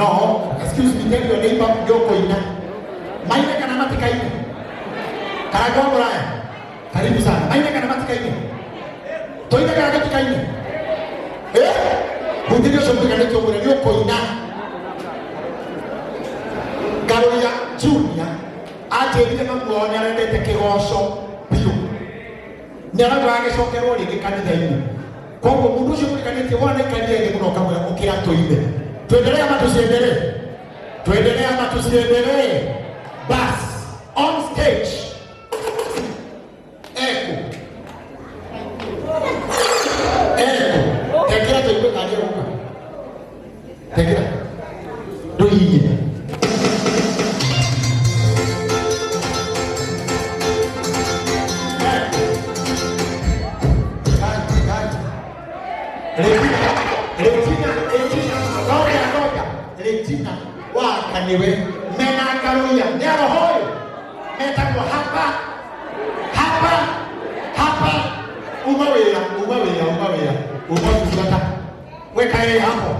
No, excuse me, tell your neighbor Yoko ina. Maina kana matika ina. Karagongo raya. Karibu sana. Maina kana matika ina. Toina kana matika ina. Hundirio shombi kana kyomura Yoko ina. Garoya Junior aterire mamuone arendete kigoco biu. Nera twage cokero ringi kanitha-ini. Koguo mundu ucio murikanĩtie wona ikanitha-ini muno kamwe mukira tuime. Tuendelee ama tusiendelee? Tuendelee ama tusiendelee? Bas, on stage. Eko. Tekira tuime kanje ruka. Tekira. Doiye. Regina wakaniwe mena karuya nero hoyo metako hapa umawea umafuzata wekae hapo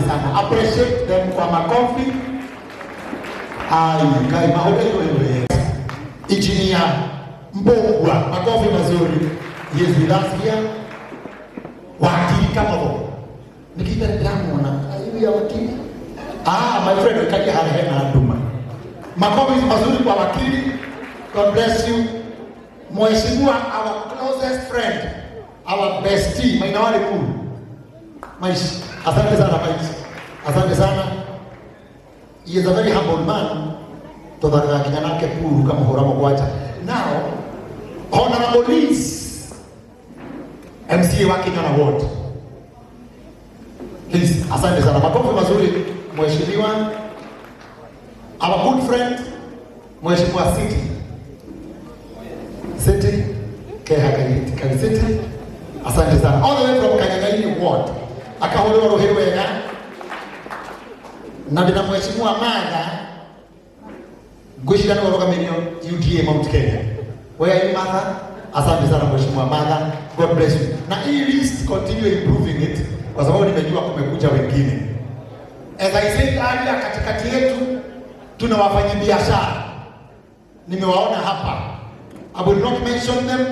sana. Appreciate them kwa makofi. Kai maholeto wewe. Engineer Mbogwa, makofi mazuri. Yes, with us here. Wakili kama wao. Nikita damu na hivi ya wakili. My friend kaja hana nduma. Makofi mazuri kwa wakili. God bless you. Mheshimiwa, our closest friend, our bestie, Maina wale Puru. Maishi, asante sana Maishi. Asante sana. He is a very humble man. Todhara kijana yake Puru kama horamo kwacha. Now, Honorable Liz, MCA wake Nyona Ward. Please, asante sana. Makofi mazuri Mheshimiwa. Our good friend, Mheshimiwa City, Kaya City. Asante sana. All the way from Kanyagaini Ward. Akaholewa Rohero wega. Na ndina Mheshimiwa Martha Gushirani watoka maeneo UDA Mount Kenya. Where are you, Martha? Asante sana Mheshimiwa Martha. God bless you. Na hii list continue improving it kwa sababu nimejua kumekuja wengine. As I said earlier, katikati yetu tuna wafanyabiashara. Nimewaona hapa. I will not mention them.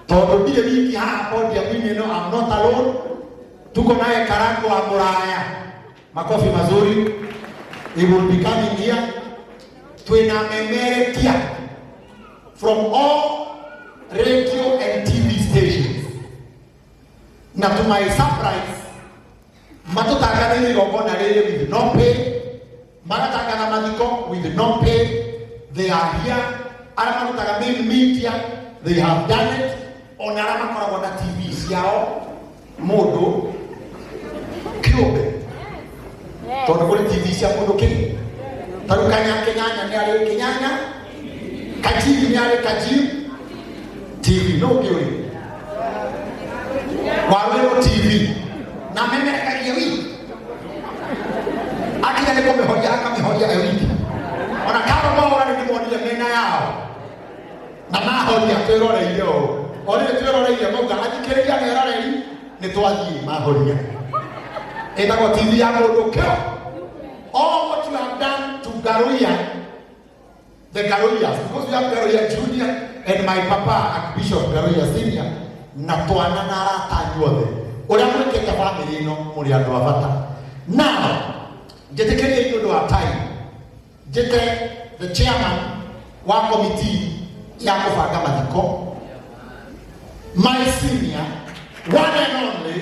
Todobie wiki hapo ndio mimi I'm not alone. Tuko naye Karango wa Muraya. Makofi mazuri. He will be coming here. Tunamemerekia from all radio and TV stations. Na to my surprise, matutaka nini gogona lele with no pay. Marataka na madiko with no pay. They are here. Alama kutaka main media, they have done it. Onarama kwa wana TV yao modo kiobe. Tono kule TV ya modo kini. Taru Kenyanya ni ale Kenyanya. Kajibi ni ale Kajibi. TV no kiori. Wawelo TV. Na meme kajibi. Akina ni kome hoja ewiki. Ona kama bora ni kimoja mena yao. Na mahoria twirore iyo. Ore twirore iyo muga ajikeria ni rare ni twathie mahoria. Eta kwa TV ya modo kio. All what you have done to Garoya, the Garoyas, because we have Garoya Junior and my papa, Archbishop Garoya Senior, Natuana Nara Tanyode. Ola mweke family no muriando wafata. Now, jete kene yudo atai. Jete the chairman wa committee ya kufaga madiko. My senior, one and only